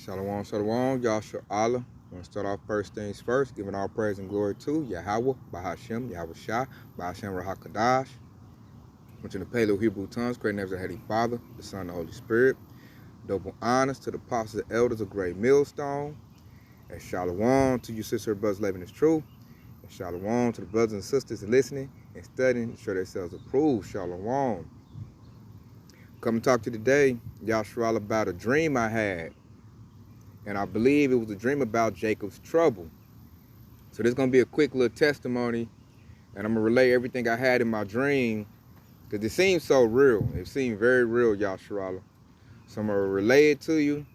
Shalom, shalom, Yahshua Allah. I want to start off first things first, giving all praise and glory to Yahweh, Bahashem, Yahweh Shah, Bahashem Rahakadash, which in the Paleo Hebrew tongues, great names of Heavenly Father, the Son, and the Holy Spirit. Double honors to the apostles and elders of Great Millstone. And shalom to you, sister and brothers, living is true. And shalom to the brothers and sisters listening and studying to show themselves approved. Shalom. Come and talk to you today, Yahshua Allah, about a dream I had. And I believe it was a dream about Jacob's trouble. So this is going to be a quick little testimony, and I'm going to relay everything I had in my dream, because it seems so real. It seemed very real, Yahshua. So I'm going to relay it to you,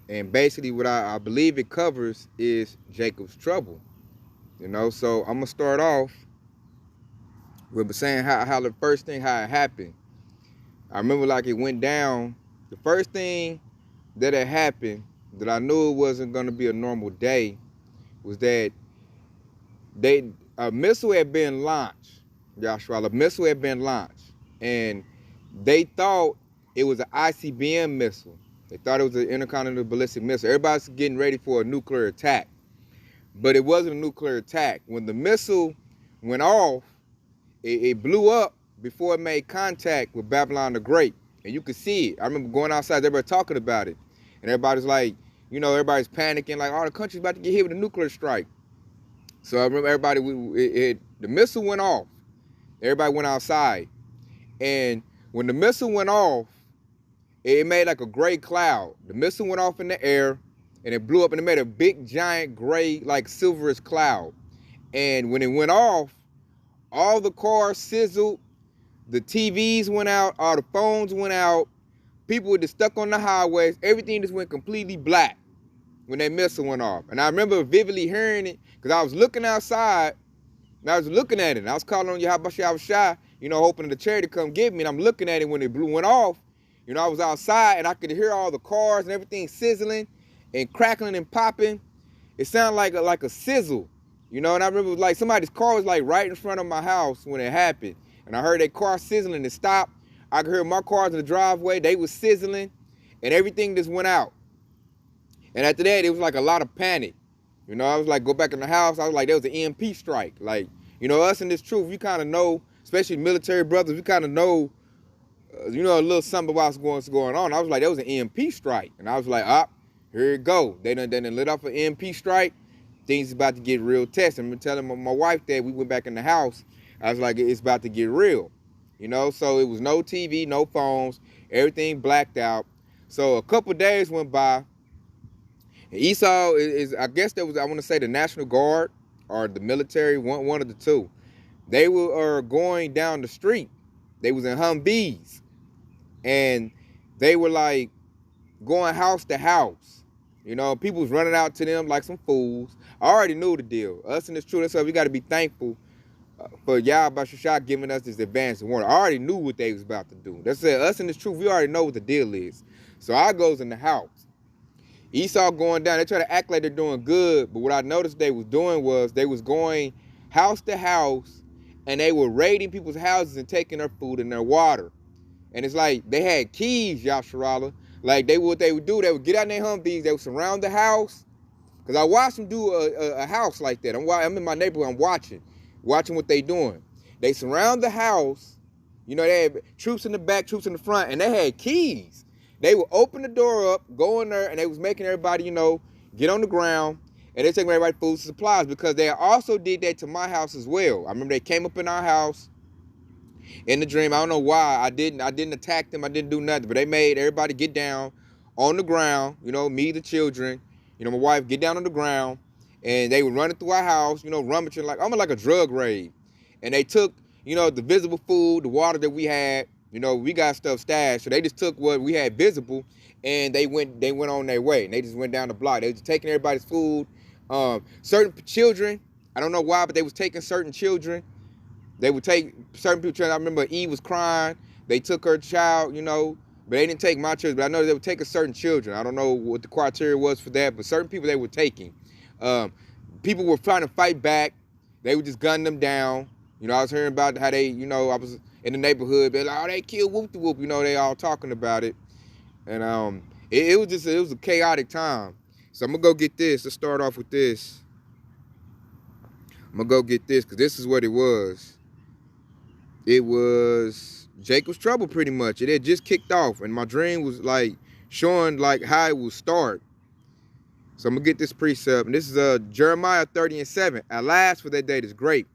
and basically what I believe it covers is Jacob's trouble. So I'm going to start off with saying how the first thing, how it happened. I remember like it went down. The first thing that had happened that I knew it wasn't going to be a normal day was that a missile had been launched. Yahshua, a missile had been launched, and they thought it was an ICBM missile. They thought it was an intercontinental ballistic missile. Everybody's getting ready for a nuclear attack, but it wasn't a nuclear attack. When the missile went off, it blew up before it made contact with Babylon the Great, and you could see it. I remember going outside, everybody talking about it, and everybody's like, everybody's panicking, like, oh, the country's about to get hit with a nuclear strike. So I remember everybody, the missile went off. Everybody went outside. And when the missile went off, it made like a gray cloud. The missile went off in the air, and it blew up, and it made a big, giant, gray, like silverish cloud. And when it went off, all the cars sizzled, the TVs went out, all the phones went out, people were just stuck on the highways, everything just went completely black when that missile went off. And I remember vividly hearing it, because I was looking outside, and I was looking at it, and I was calling on Yahweh Shai, hoping the chariot to come get me, and I'm looking at it when it went off. I was outside, and I could hear all the cars and everything sizzling and crackling and popping. It sounded like a sizzle, and I remember like somebody's car was like right in front of my house when it happened, and I heard that car sizzling and stopped. I could hear my cars in the driveway, they was sizzling, and everything just went out. And after that, it was like a lot of panic. I was like, go back in the house. I was like, there was an EMP strike. Like, us in this truth, we kind of know, especially military brothers, we kind of know, a little something about what's going on. I was like, there was an EMP strike. And I was like, here it go. They done lit off an EMP strike. Things about to get real tested. I'm telling my wife that we went back in the house. I was like, it's about to get real. So it was no TV, no phones, everything blacked out. So a couple days went by. Esau is, I guess that was, I want to say the National Guard or the military, one of the two. They were going down the street. They was in Humvees, and they were like going house to house. People was running out to them like some fools. I already knew the deal. Us in this truth, that's why we got to be thankful for Yahweh Shai giving us this advance warning. I already knew what they was about to do. That's it. Us in this truth, we already know what the deal is. So I goes in the house. Esau going down, they try to act like they're doing good, but what I noticed they was doing was they was going house to house, and they were raiding people's houses and taking their food and their water. And it's like they had keys, Yahshua. Like what they would do, they would get out in their Humvees, they would surround the house. Because I watched them do a house like that. I'm in my neighborhood, I'm watching what they doing. They surround the house, they had troops in the back, troops in the front, and they had keys. They would open the door up, go in there, and they was making everybody, get on the ground, and they taking everybody food and supplies, because they also did that to my house as well. I remember they came up in our house in the dream. I don't know why. I didn't attack them. I didn't do nothing, but they made everybody get down on the ground, me, the children, my wife, get down on the ground, and they were running through our house, rummaging almost like a drug raid. And they took, the visible food, the water that we had. We got stuff stashed, so they just took what we had visible, and they went on their way, and they just went down the block. They was taking everybody's food. Certain children, I don't know why, but they was taking certain children. They would take certain people. I remember Eve was crying. They took her child, but they didn't take my children. But I know they were taking certain children. I don't know what the criteria was for that, but certain people they were taking. People were trying to fight back. They would just gun them down. I was hearing about how they, I was in the neighborhood, they're like, oh, they killed Whoop-de-Whoop, they all talking about it. And It was a chaotic time. So I'm gonna go get this. Let's start off with this. I'm gonna go get this because this is what it was. It was Jacob's Trouble pretty much. It had just kicked off, and my dream was like showing like how it would start. So I'm gonna get this precept, and this is Jeremiah 30:7. Alas, for that day is great,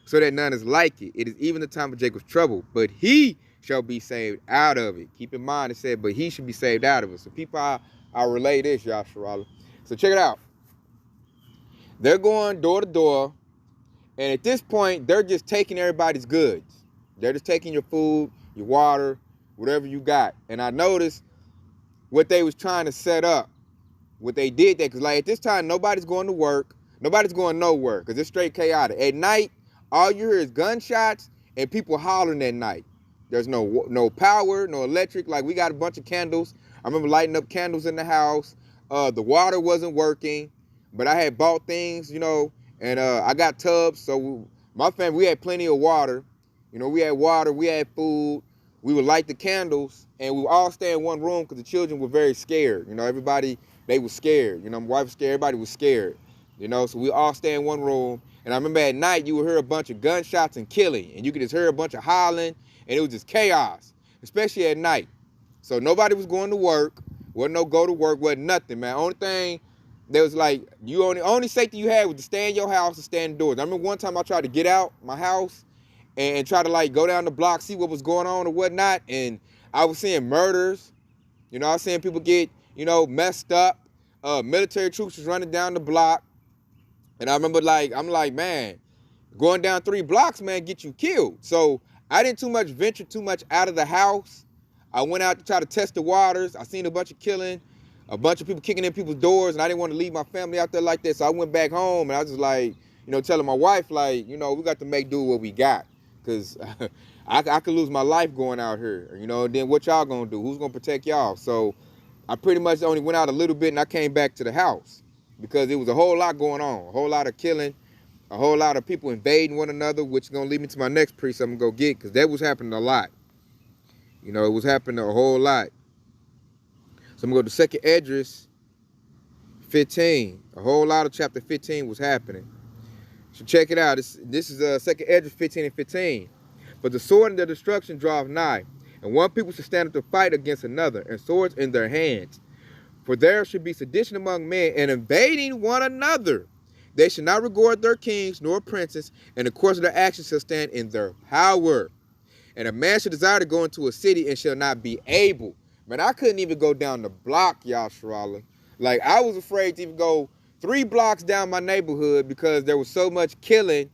so that none is like it. It is even the time of Jacob's trouble, but he shall be saved out of it. Keep in mind, it said, but he should be saved out of it. So people, I relay this, Yasharala. So check it out. They're going door to door, and at this point, they're just taking everybody's goods. They're just taking your food, your water, whatever you got. And I noticed what they was trying to set up. What they did there, because like at this time, nobody's going to work. Nobody's going nowhere, because it's straight chaotic. At night, all you hear is gunshots and people hollering at night. There's no power, no electric. Like, we got a bunch of candles. I remember lighting up candles in the house. The water wasn't working, but I had bought things, you know, and I got tubs. So my family, we had plenty of water. You know, we had water, we had food. We would light the candles, and we would all stay in one room because the children were very scared. You know, everybody, they were scared. You know, my wife was scared. Everybody was scared. You know, so we all stay in one room. And I remember at night, you would hear a bunch of gunshots and killing. And you could just hear a bunch of hollering. And it was just chaos, especially at night. So nobody was going to work. Wasn't no go to work. Wasn't nothing, man. Only thing, there was like, only safety you had was to stay in your house and stay indoors. I remember one time I tried to get out my house and try to like go down the block, see what was going on or whatnot. And I was seeing murders. You know, I was seeing people get, you know, messed up. Military troops was running down the block. And I remember like, I'm like, man, going down 3 blocks, man, get you killed. So I didn't venture too much out of the house. I went out to try to test the waters. I seen a bunch of killing, a bunch of people kicking in people's doors, and I didn't want to leave my family out there like that. So I went back home, and I was just like, you know, telling my wife, like, you know, we got to make do with what we got. Because I could lose my life going out here, you know, and then what y'all gonna do? Who's gonna protect y'all? So I pretty much only went out a little bit, and I came back to the house because it was a whole lot going on, a whole lot of killing, a whole lot of people invading one another, which is gonna lead me to my next precept I'm gonna go get, because that was happening a lot. You know, it was happening a whole lot. So I'm gonna go to 2nd Esdras 15. A whole lot of chapter 15 was happening. So check it out. This is 2nd Esdras 15:15. But the sword and the destruction draweth nigh, and one people shall stand up to fight against another, and swords in their hands. For there should be sedition among men, and invading one another. They shall not regard their kings nor princes, and the course of their actions shall stand in their power. And a man shall desire to go into a city and shall not be able. Man, I couldn't even go down the block, Yasharala. Like, I was afraid to even go 3 blocks down my neighborhood because there was so much killing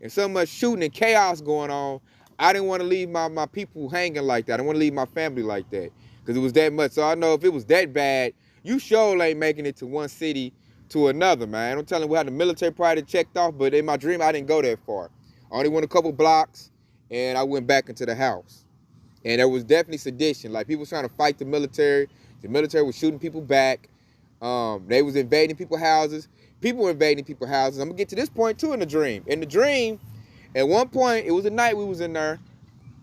and so much shooting and chaos going on. I didn't want to leave my people hanging like that. I didn't want to leave my family like that because it was that much. So I know if it was that bad, you sure ain't making it to one city to another, man. I'm telling you, we had the military party checked off, but in my dream, I didn't go that far. I only went a couple blocks, and I went back into the house. And there was definitely sedition. Like, people was trying to fight the military. The military was shooting people back. They was invading people's houses. People were invading people's houses. I'm going to get to this point, too, in the dream. In the dream, at one point, it was a night we was in there.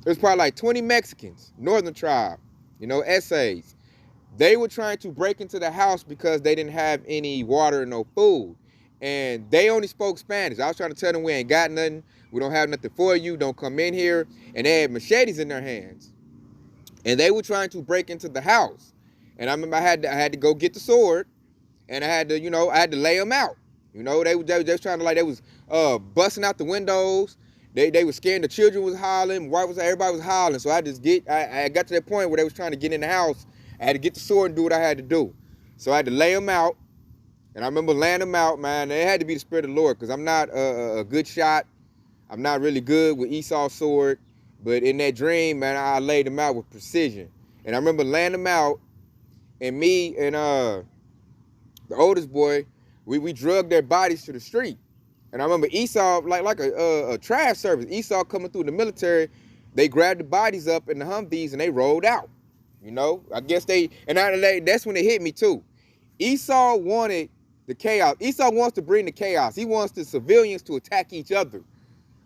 There was probably like 20 Mexicans, northern tribe, you know, essays. They were trying to break into the house because they didn't have any water and no food. And they only spoke Spanish. I was trying to tell them we ain't got nothing. We don't have nothing for you. Don't come in here. And they had machetes in their hands. And they were trying to break into the house. And I remember I had to go get the sword. And I had to, you know, I had to lay them out. You know, they were trying to, like, they was busting out the windows. They were scared. The children was hollering. Everybody was hollering. So I got to that point where they was trying to get in the house. I had to get the sword and do what I had to do. So I had to lay them out. And I remember laying them out, man. It had to be the Spirit of the Lord because I'm not a good shot. I'm not really good with Esau's sword. But in that dream, man, I laid them out with precision. And I remember laying them out. And me and the oldest boy, we drugged their bodies to the street. And I remember Esau, like a trash service. Esau coming through the military. They grabbed the bodies up in the Humvees and they rolled out. You know, I guess that's when it hit me too. Esau wanted the chaos. Esau wants to bring the chaos. He wants the civilians to attack each other.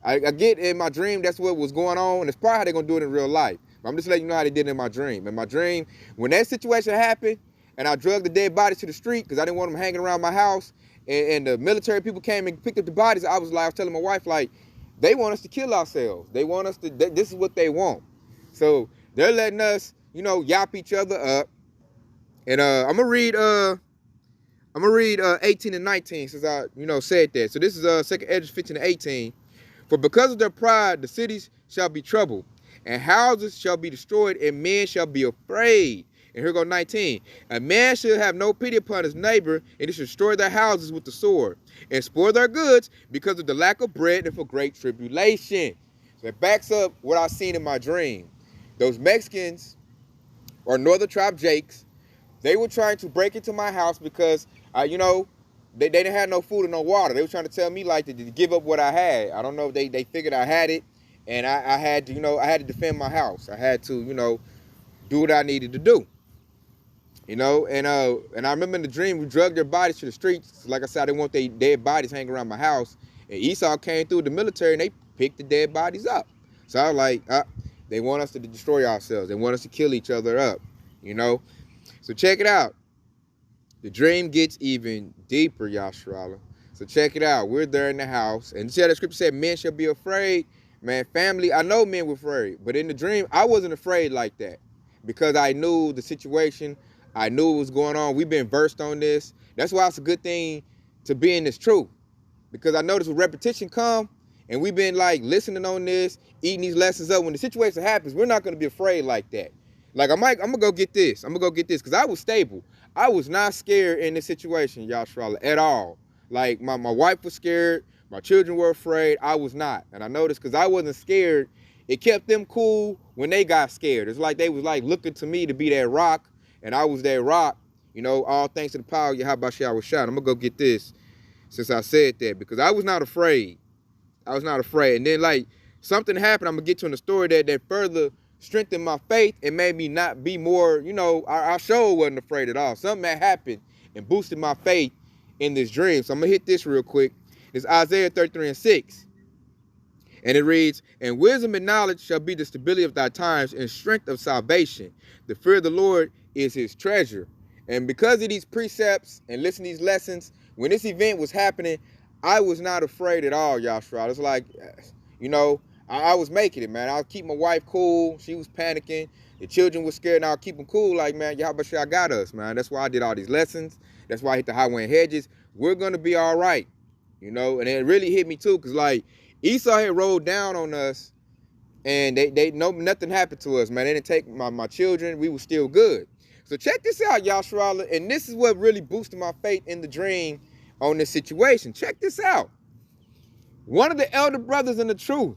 I get in my dream that's what was going on, and it's probably how they're going to do it in real life. But I'm just letting you know how they did it in my dream. In my dream, when that situation happened, and I drug the dead bodies to the street because I didn't want them hanging around my house. And the military people came and picked up the bodies. I was telling my wife, like, they want us to kill ourselves. They want us to, this is what they want. So they're letting us, you know, yap each other up. And I'm gonna read 18 and 19 since I, you know, said that. So this is 2nd Esdras 15 and 18. For because of their pride, the cities shall be troubled, and houses shall be destroyed, and men shall be afraid. And here go 19. A man should have no pity upon his neighbor, and he should destroy their houses with the sword, and spoil their goods because of the lack of bread and for great tribulation. So it backs up what I seen in my dream. Those Mexicans, or Northern Tribe Jakes, they were trying to break into my house because, you know, they didn't have no food and no water. They were trying to tell me, like, to give up what I had. I don't know if they figured I had it, and I had to, you know, I had to defend my house. I had to, you know, do what I needed to do. You know, and I remember in the dream, we drugged their bodies to the streets. Like I said, I didn't want their dead bodies hanging around my house. And Esau came through the military, and they picked the dead bodies up. So I was like, they want us to destroy ourselves. They want us to kill each other up, you know. So check it out. The dream gets even deeper, Yasharala. So check it out. We're there in the house. And see how the scripture said, men shall be afraid. Man, family, I know men were afraid. But in the dream, I wasn't afraid like that. Because I knew the situation. I knew what was going on. We've been versed on this. That's why it's a good thing to be in this truth. Because I noticed when repetition come, and we've been like listening on this, eating these lessons up. When the situation happens, we're not going to be afraid like that. Like, I'm going to go get this. I'm going to go get this. Because I was stable. I was not scared in this situation, Yasharala, at all. Like, my wife was scared. My children were afraid. I was not. And I noticed because I wasn't scared, it kept them cool when they got scared. It's like they was like looking to me to be that rock. And I was that rock, you know, all thanks to the power of Yahweh Shah was shot. I'm going to go get this since I said that. Because I was not afraid. I was not afraid. And then, like, something happened. I'm going to get to in the story that further strengthened my faith and made me not be more, you know, I sure wasn't afraid at all. Something that happened and boosted my faith in this dream. So I'm going to hit this real quick. It's Isaiah 33 and 6. And it reads, and wisdom and knowledge shall be the stability of thy times and strength of salvation. The fear of the Lord is his treasure. And because of these precepts and listening to these lessons, when this event was happening, I was not afraid at all, Yashra. It's like, you know, I was making it, man. I'll keep my wife cool. She was panicking. The children were scared, and I'll keep them cool. Like, man, Yahweh Shah got us, man. That's why I did all these lessons. That's why I hit the highway and hedges. We're going to be all right, you know. And it really hit me, too, because, like, Esau had rolled down on us, and nothing happened to us, man. They didn't take my children. We were still good. So check this out, Yashra. And this is what really boosted my faith in the dream on this situation. Check this out. One of the elder brothers in the truth,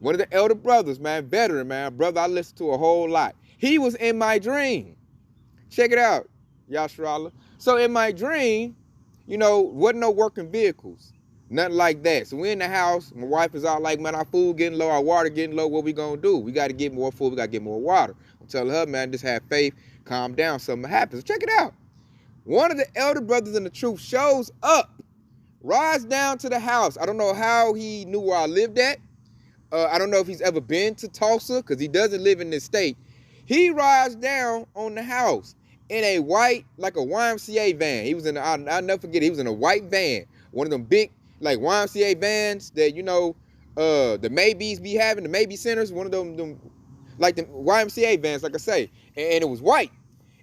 one of the elder brothers, man, veteran, man, brother I listened to a whole lot. He was in my dream. Check it out, Yashra. So in my dream, you know, wasn't no working vehicles. Nothing like that. So we're in the house. My wife is out like, man, our food getting low, our water getting low. What we gonna do? We got to get more food. We got to get more water. I'm telling her, man, just have faith. Calm down. Something happens. Check it out. One of the elder brothers in the truth shows up, rides down to the house. I don't know how he knew where I lived at. I don't know if he's ever been to Tulsa because he doesn't live in this state. He rides down on the house in a white, like a YMCA van. He was in, I'll never forget, he was in a white van. One of them big, like YMCA vans that, you know, the Maybes be having, the Maybe centers, one of them like the YMCA vans, like I say. And it was white.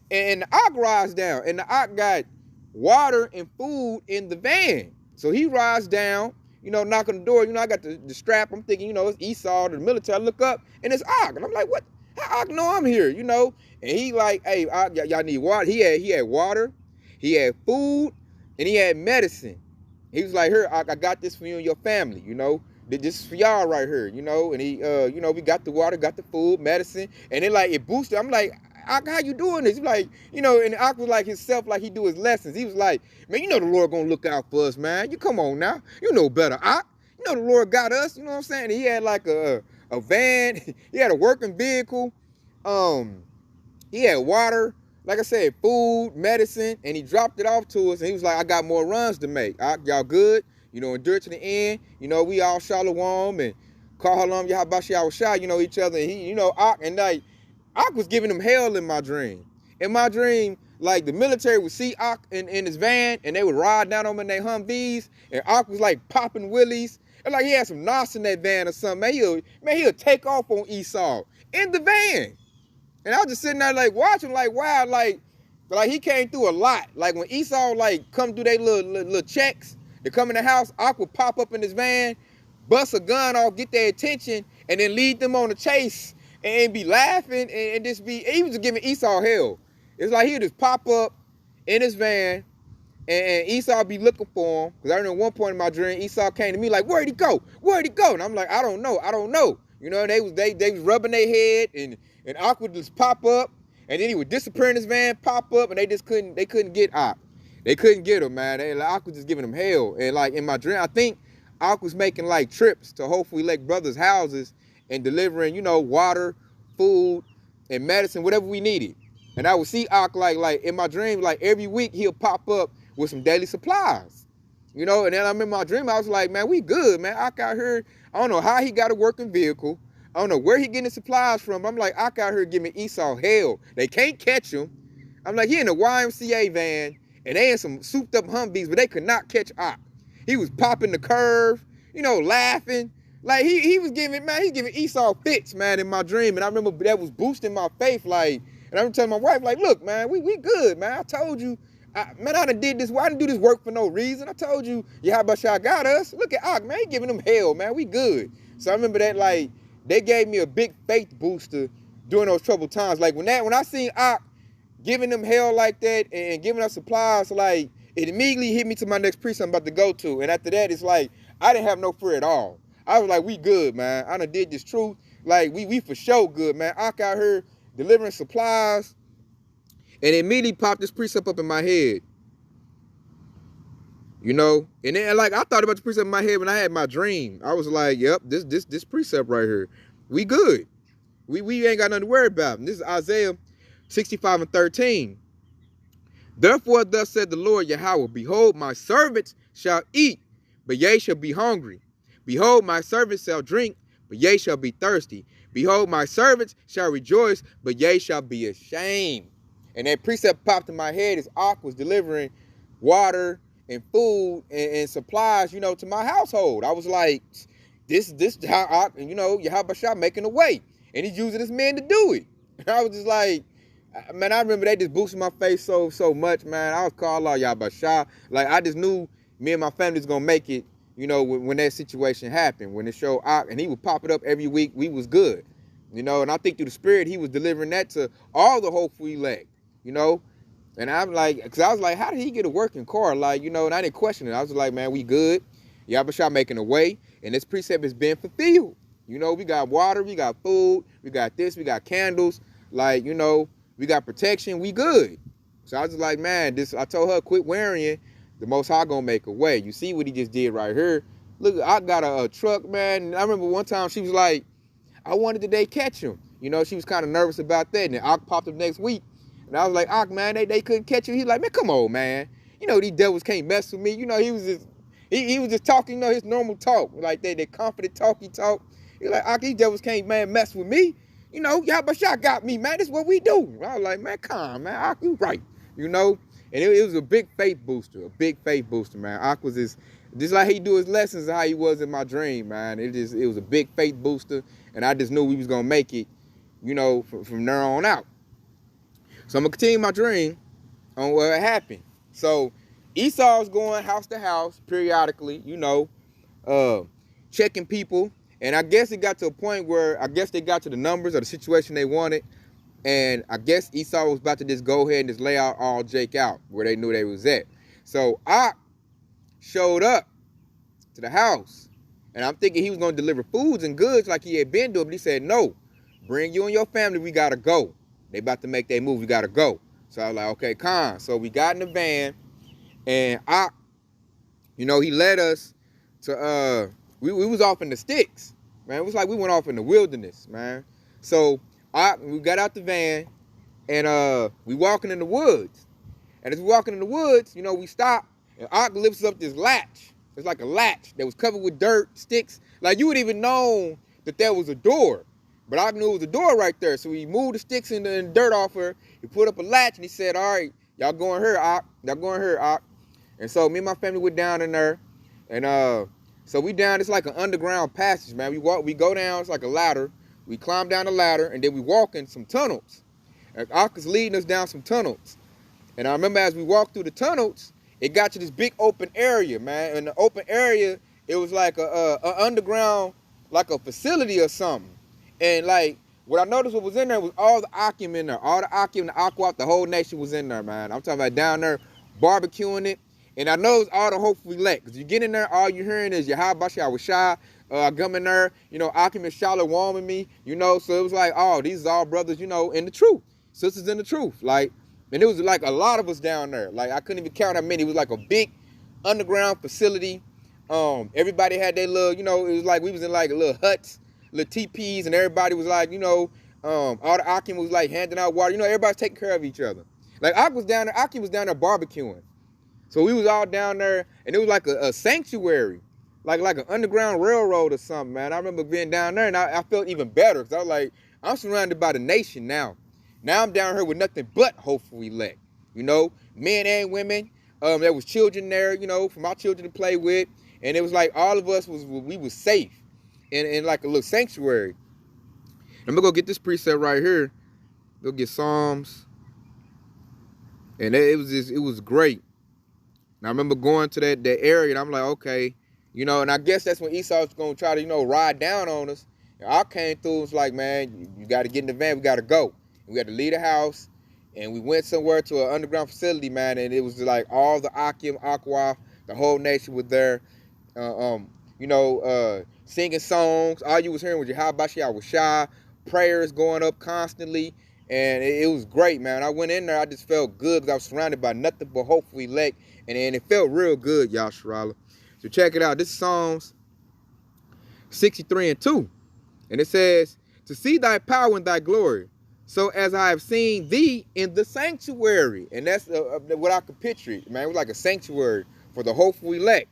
And the Ak rides down, and the Ak got water and food in the van. So he rides down, you know, knock on the door. You know, I got the strap. I'm thinking, you know, it's Esau, the military. I look up, and it's Ak. And I'm like, what? How Ak know I'm here, you know? And he like, hey, Ak, y'all need water. He had water, he had food, and he had medicine. He was like, here, Ak, I got this for you and your family, you know? This is for y'all right here, you know? And he, you know, we got the water, got the food, medicine. And then, like, it boosted. I'm like, Ak, how you doing this? He's like, you know, and Ak was like himself, like he do his lessons. He was like, man, you know the Lord gonna look out for us, man. You come on now. You know better, Ak. You know the Lord got us, you know what I'm saying? And he had like a van. He had a working vehicle. He had water, like I said, food, medicine, and he dropped it off to us. And he was like, I got more runs to make. Ak, y'all good? You know, endure to the end. You know, we all shalom and call halam Yahabashi Awashah, you know, each other. And he, you know, Ak, and like, Ak was giving him hell in my dream. In my dream, like the military would see Ak in his van and they would ride down on him in their Humvees, and Ak was like popping willies. And like he had some knots in that van or something. He'll take off on Esau in the van. And I was just sitting there like watching, like, wow, like he came through a lot. Like when Esau like come through their little checks, they come in the house, Ak would pop up in his van, bust a gun off, get their attention, and then lead them on a chase and be laughing and just be, he was just giving Esau hell. It's like he would just pop up in his van and Esau be looking for him. Because I remember one point in my dream, Esau came to me like, where'd he go? Where'd he go? And I'm like, I don't know. You know, they was rubbing their head and Ak would just pop up and then he would disappear in his van, pop up, and they couldn't get Ak. They couldn't get him, man. Ak was just giving them hell. And like in my dream, I think Ak was making like trips to hopefully like brothers' houses and delivering, you know, water, food, and medicine, whatever we needed. And I would see Ak like in my dream, like every week he'll pop up with some daily supplies. You know, and then I'm in my dream, I was like, man, we good, man. Ak out here, I don't know how he got a working vehicle. I don't know where he getting the supplies from. I'm like, Ak out here giving Esau hell. They can't catch him. I'm like, he in a YMCA van, and they in some souped up Humvees, but they could not catch Ak. He was popping the curve, you know, laughing. Like he was giving, man, he's giving Esau fits, man, in my dream. And I remember that was boosting my faith, like, and I'm telling my wife, like, look, man, we good, man. I told you, man, I done did this. Well, I didn't do this work for no reason. I told you, Yahabashah got us. Look at Ak, man, he giving them hell, man. We good. So I remember that, like, they gave me a big faith booster during those troubled times. Like when I seen Ak giving them hell like that and giving us supplies, like, it immediately hit me to my next precinct I'm about to go to. And after that, it's like, I didn't have no fear at all. I was like, we good, man. I done did this truth. Like, we for sure good, man. Ak out here delivering supplies. And it immediately popped this precept up in my head. You know? And then, like, I thought about the precept in my head when I had my dream. I was like, yep, this precept right here. We good. We ain't got nothing to worry about. And this is Isaiah 65:13. Therefore, thus said the Lord Yahweh, behold, my servants shall eat, but ye shall be hungry. Behold, my servants shall drink, but ye shall be thirsty. Behold, my servants shall rejoice, but ye shall be ashamed. And that precept popped in my head as Ak was delivering water and food and supplies, you know, to my household. I was like, this how Ak, you know, Yahabashah making a way. And he's using this man to do it. And I was just like, man, I remember they just boosted my face so much, man. I was called Allah Yahabashah. Like, I just knew me and my family was going to make it, you know, when that situation happened, when it showed Ak, and he would pop it up every week, we was good, you know, and I think through the spirit, he was delivering that to all the hopeful elect, you know, and I'm like, because I was like, how did he get a working car? Like, you know, and I didn't question it. I was like, man, we good. Yahabashah making a way, and this precept is being fulfilled. You know, we got water, we got food, we got this, we got candles, like, you know, we got protection, we good. So I was like, man, I told her, quit worrying. The Most High gonna make a way. You see what he just did right here. Look, I got a truck, man. And I remember one time she was like, I wanted today catch him. You know, she was kind of nervous about that. And then Ak popped up next week. And I was like, Ak, man, they couldn't catch you. He's like, man, come on, man. You know, these devils can't mess with me. You know, he was just talking, you know, his normal talk. Like that confident talk he talk. He's like, Ak, these devils can't, man, mess with me. You know, Yahabashah got me, man. This is what we do. I was like, man, come on, man. Ak, you right. You know? And it was a big faith booster, man. Ak was just like he do his lessons, how he was in my dream, man. It was a big faith booster, and I just knew we was gonna make it, you know, from there on out. So I'm gonna continue my dream on what happened. So Esau's going house to house periodically, you know, checking people, and I guess it got to a point where I guess they got to the numbers or the situation they wanted. And I guess Esau was about to just go ahead and just lay out all Jake out where they knew they was at. So Ak showed up to the house. And I'm thinking he was going to deliver foods and goods like he had been doing. But he said, no, bring you and your family. We got to go. They about to make their move. We got to go. So I was like, okay, Khan. So we got in the van. And Ak, you know, he led us to, we was off in the sticks, man. It was like we went off in the wilderness, man. So we got out the van, and we walking in the woods. And as we walking in the woods, you know, we stop, and Ak lifts up this latch. It's like a latch that was covered with dirt, sticks. Like, you would even know that there was a door. But I knew it was a door right there. So he moved the sticks and the dirt off her. He put up a latch, and he said, all right, Y'all going here, Ock. Y'all going here, Ock. And so me and my family went down in there. And so we down, it's like an underground passage, man. We go down, it's like a ladder. We climb down the ladder, and then we walk in some tunnels. And Ock is leading us down some tunnels. And I remember as we walked through the tunnels, it got to this big open area, man. In the open area, it was like a underground, like a facility or something. And like, what I noticed what was in there was all the Akim in there. All the Akim, the Aqua, the whole nation was in there, man. I'm talking about down there barbecuing it. And I know it's all the hopeful elect. Because you get in there, all you're hearing is Yahweh Shah. I come in there, you know, Akim and Charlotte warming me, you know. So it was like, oh, these are all brothers, you know, in the truth. Sisters in the truth. Like, and it was like a lot of us down there. Like, I couldn't even count how many. It was like a big underground facility. Everybody had their little, you know, it was like we was in like a little huts, little teepees, and everybody was like, you know, all the Akim was like handing out water. You know, everybody's taking care of each other. Like, Akim was down there barbecuing. So we was all down there, and it was like a sanctuary, like an underground railroad or something, man. I remember being down there, and I felt even better, because I was like, I'm surrounded by the nation now. Now I'm down here with nothing but hopeful elect, you know, men and women. There was children there, you know, for my children to play with. And it was like all of us we was safe in like a little sanctuary. I'm gonna go get this precept right here. Go get Psalms. And it was great. And I remember going to that area, and I'm like, okay, you know, and I guess that's when Esau was gonna try to, you know, ride down on us. And I came through and was like, man, you gotta get in the van, we gotta go. We had to leave the house, and we went somewhere to an underground facility, man, and it was like all the Akim, Aqua, the whole nation was there, you know, singing songs. All you was hearing was Yahweh Shah, prayers going up constantly, and it was great, man. I went in there, I just felt good because I was surrounded by nothing but hopeful elect, and it felt real good, Yasharala. So check it out. This is Psalms 63 and 2, and it says, to see thy power and thy glory, so as I have seen thee in the sanctuary. And that's what I could picture it, man. It was like a sanctuary for the hopeful elect,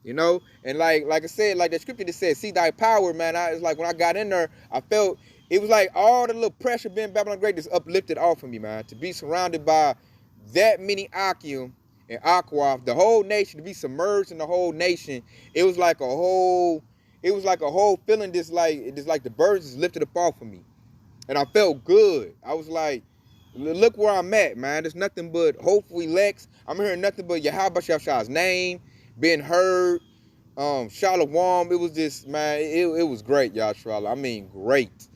you know. And like I said, like the scripture that says, see thy power, man. It's like when I got in there, I felt it was like all the little pressure being Babylon Great just uplifted off of me, man. To be surrounded by that many Akim and Aqua, the whole nation, to be submerged in the whole nation, it was like a whole feeling, just like the birds just lifted up off of me. And I felt good. I was like, look where I'm at, man. There's nothing but hopeful elects. I'm hearing nothing but Yahweh Shah's name being heard. Shalom. It was just, man, it was great, Yahshua. I mean, great.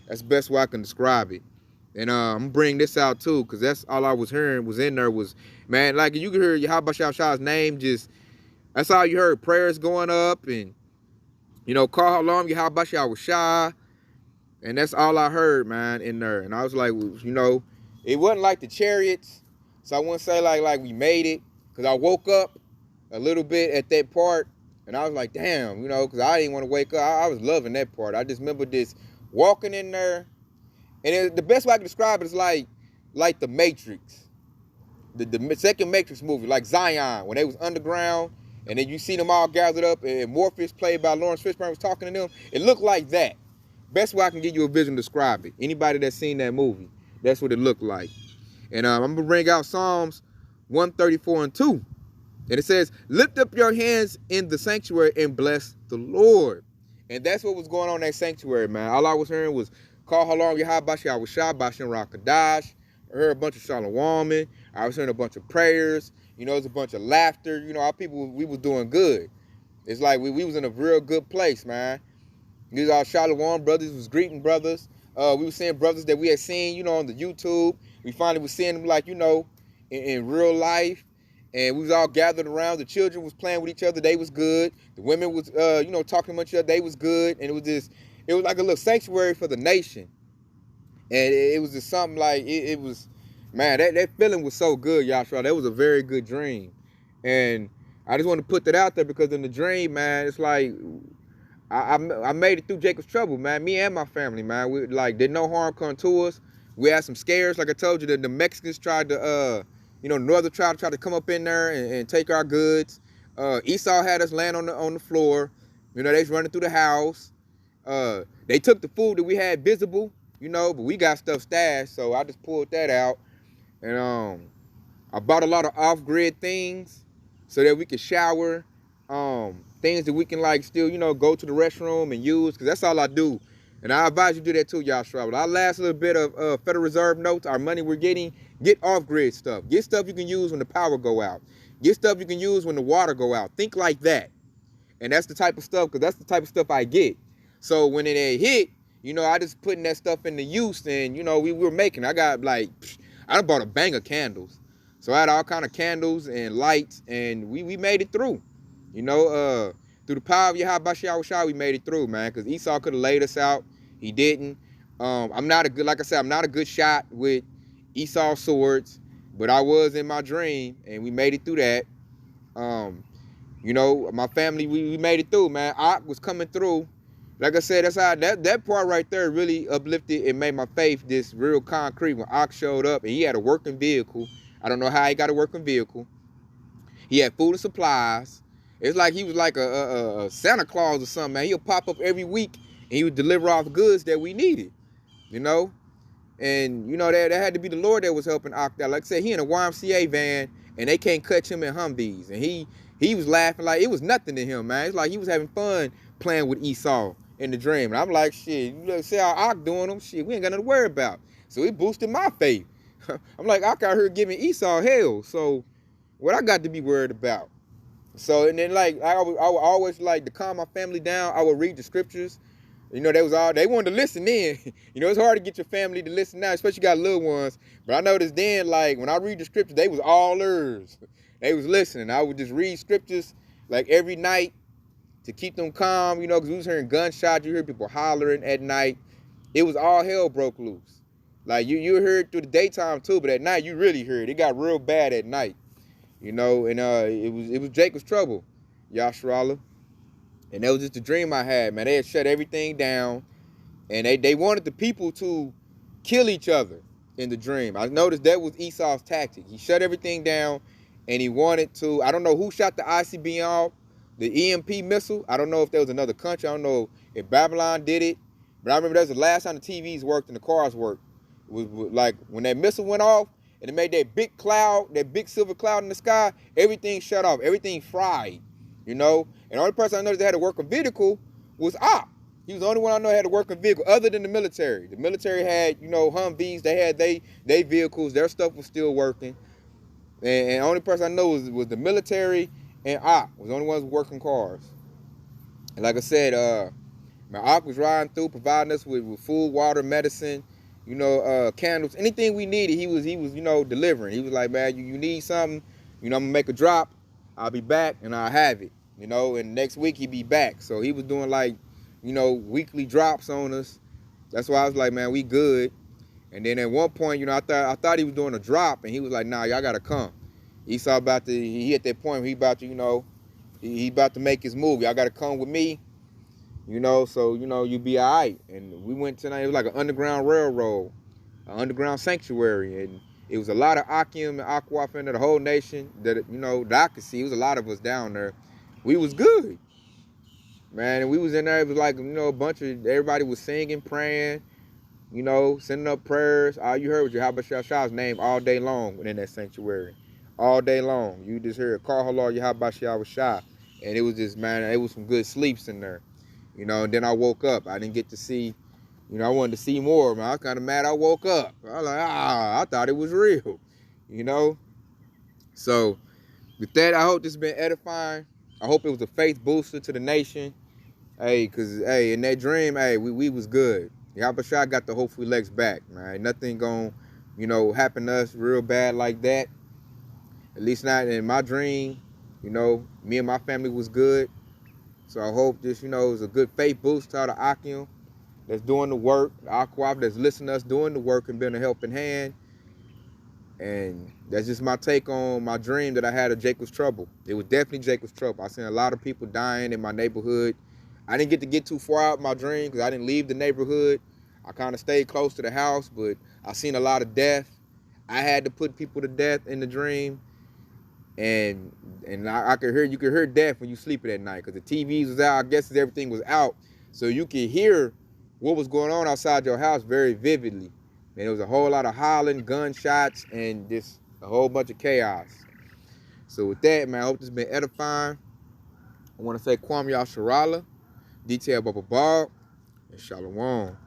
That's the best way I can describe it. And I'm going to bring this out, too, because that's all I was hearing was in there was, man, like you could hear Yahweh Shah's name just, that's all you heard. Prayers going up and, you know, call Halam, Yahweh Shah. And that's all I heard, man, in there. And I was like, you know, it wasn't like the chariots. So I wouldn't say like we made it. Because I woke up a little bit at that part. And I was like, damn, you know, because I didn't want to wake up. I was loving that part. I just remember this walking in there. And the best way I can describe it is like the Matrix. The second Matrix movie, like Zion, when they was underground. And then you see them all gathered up. And Morpheus, played by Lawrence Fishburne, was talking to them. It looked like that. Best way I can give you a vision to describe it. Anybody that's seen that movie, that's what it looked like. And I'm going to bring out Psalms 134 and 2. And it says, lift up your hands in the sanctuary and bless the Lord. And that's what was going on in that sanctuary, man. All I was hearing was, call Halam Yahweh Shah, Bashem Rakadash. I heard a bunch of Shalom. I was hearing a bunch of prayers. You know, it was a bunch of laughter. You know, our people, we was doing good. It's like we was in a real good place, man. These are Shalom brothers, was greeting brothers. We were seeing brothers that we had seen, you know, on the YouTube. We finally was seeing them, like, you know, in real life. And we was all gathered around. The children was playing with each other. They was good. The women was, you know, talking to each other. They was good. And it was like a little sanctuary for the nation. And it was just something like, it was, man, that feeling was so good, Yahshua. That was a very good dream. And I just want to put that out there because in the dream, man, it's like, I made it through Jacob's trouble, man. Me and my family, man. We like did no harm come to us. We had some scares, like I told you. The Mexicans tried to, you know, Northern tribe tried to come up in there and take our goods. Esau had us land on the floor. You know, they was running through the house. They took the food that we had visible, you know, but we got stuff stashed, so I just pulled that out. And I bought a lot of off-grid things so that we could shower, things that we can like still, go to the restroom and use, because that's all I do. And I advise you do that too, y'all. Travel. Our last little bit of Federal Reserve notes, our money we're getting, get off-grid stuff. Get stuff you can use when the power go out. Get stuff you can use when the water go out. Think like that. And that's the type of stuff, because that's the type of stuff I get. So when it hit, I just putting that stuff into use, and we were making. I got like, I done bought a bang of candles. So I had all kind of candles and lights, and we made it through. Through the power of Yahweh Shah, we made it through, man. Because Esau could have laid us out. He didn't. I'm not a good, like I said, I'm not a good shot with Esau swords, but I was in my dream, and we made it through that. My family, we made it through, man. Ak was coming through. Like I said, that's how that part right there really uplifted and made my faith this real concrete when Ak showed up, and he had a working vehicle. I don't know how he got a working vehicle. He had food and supplies. It's like he was like a Santa Claus or something, man. He'll pop up every week and he would deliver off goods that we needed, And, that had to be the Lord that was helping Ak out. Like I said, he in a YMCA van and they can't catch him in Humvees. And he was laughing like it was nothing to him, man. It's like he was having fun playing with Esau in the dream. And I'm like, shit, you see how Ak doing them? Shit, we ain't got nothing to worry about. So he boosted my faith. I'm like, Ak out here giving Esau hell. So what I got to be worried about? So, and then like, I would always like to calm my family down. I would read the scriptures. They wanted to listen in. It's hard to get your family to listen now, especially you got little ones. But I noticed then, like, when I read the scriptures, they was all ears. They was listening. I would just read scriptures like every night to keep them calm, because we was hearing gunshots. You hear people hollering at night. It was all hell broke loose. Like, you heard it through the daytime too, but at night you really heard it. It got real bad at night, and it was Jacob's trouble, Yasharallah. And that was just a dream I had, man. They had shut everything down, and they wanted the people to kill each other in the dream. I noticed that was Esau's tactic. He shut everything down, and he wanted to, I don't know who shot the ICBM, the EMP missile. I don't know if there was another country. I don't know if Babylon did it, but I remember that was the last time the TVs worked and the cars worked. It was like when that missile went off, and it made that big cloud, that big silver cloud in the sky, everything shut off, everything fried, And the only person I noticed that had a working vehicle was Ak. He was the only one I know had a working vehicle other than the military. The military had, Humvees. They had they vehicles. Their stuff was still working. And the only person I know was the military and Ak was the only ones working cars. And like I said, Ak was riding through, providing us with food, water, medicine, candles, anything we needed. He was delivering. He was like, man, you need something, I'm gonna make a drop. I'll be back and I'll have it, and next week he'd be back. So he was doing like, weekly drops on us. That's why I was like, man, we good. And then at one point, I thought he was doing a drop, and he was like, nah, y'all gotta come. Esau he at that point, he about to, he about to make his move. Y'all gotta come with me, so, you be all right. And we went tonight, it was like an underground railroad, an underground sanctuary, and it was a lot of Akim and Akwaf into the whole nation that, that I could see. It was a lot of us down there. We was good, man. And we was in there. It was like, a bunch of, everybody was singing, praying, sending up prayers. All you heard was Yahweh Shah's name all day long within that sanctuary. All day long. You just heard, call Halal Yahweh Shah. And it was just, man, it was some good sleeps in there. And then I woke up. I didn't get to see, I wanted to see more, man. I was kind of mad I woke up. I was like, I thought it was real, So, with that, I hope this has been edifying. I hope it was a faith booster to the nation. Hey, because, hey, in that dream, hey, we was good. Yahweh Shah got the hopefully legs back, man. Nothing going to, happen to us real bad like that. At least not in my dream. Me and my family was good. So I hope this, is a good faith boost to all the Akim that's doing the work, the Akwaf that's listening to us doing the work and being a helping hand. And that's just my take on my dream that I had of Jacob's trouble. It was definitely Jacob's trouble. I seen a lot of people dying in my neighborhood. I didn't get too far out my dream because I didn't leave the neighborhood. I kind of stayed close to the house, but I seen a lot of death. I had to put people to death in the dream. And I could hear, you could hear death when you sleeping at night because the TVs was out. I guess everything was out. So you could hear what was going on outside your house very vividly. And there was a whole lot of hollering, gunshots, and this A whole bunch of chaos. So with that, man, I hope this has been edifying. I want to say Kwam Yasharala, Detail Baba Bob, and Shalom.